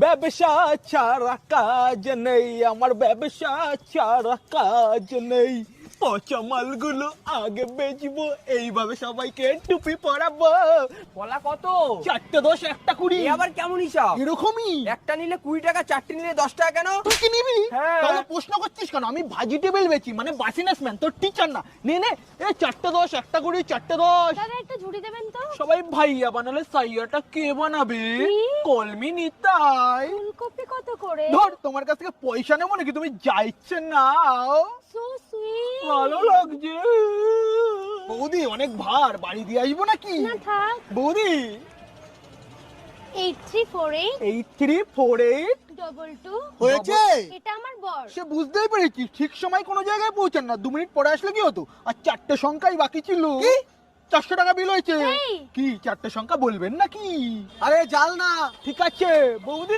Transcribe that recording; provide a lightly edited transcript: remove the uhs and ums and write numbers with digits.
ব্যবসা ছাড়া কাজ নেই, আমার ব্যবসা ছাড়া কাজ নেই। পচা মালগুলো আগে বেচবো, এইভাবে সবাইকে টুপি পরাবো। বলা কত? 4টে 10 একটা 20। এ আবার কেমন হিসাব? এরকমই। একটা নিলে 20 টাকা, 4টে নিলে 10 টাকা কেন? তুই কি নিবি? হ্যাঁ। তাহলে প্রশ্ন করছিস কেন? আমি ভেজিটেবল বেচি, মানে বাসিনেসম্যান, তোর টিচার না। নে নে, এই 4টে 10 একটা 20, 4টে 10। দাদা একটা ঝুড়ি দেবেন তো। সবাই ভাইয়া বানালে সাইয়াটা কে বানাবে? কি? কলমি নিতাই। ফুলকপি কত করে? ধর, তোমার কাছ থেকে পয়সা নেবো নাকি? তুমি যা ইচ্ছে নাও। So sweet. ভালো লাগছে। বৌদি অনেক ভার, বাড়ি দিয়ে আসবো নাকি? না থাক। বৌদি 8348 8348 22 হয়েছে? এটা আমার বর। সে বুঝতেই পেরেছি, ঠিক সময় কোনো জায়গায় পৌঁছান না। 2 মিনিট পরে আসলে কি হতো? আর 4টে সংখ্যাই বাকি ছিল। 400 টাকা বিল হয়েছে। এই। কি 4টে সংখ্যা বলবেন নাকি? আরে জাল না। ঠিক আছে বৌদি।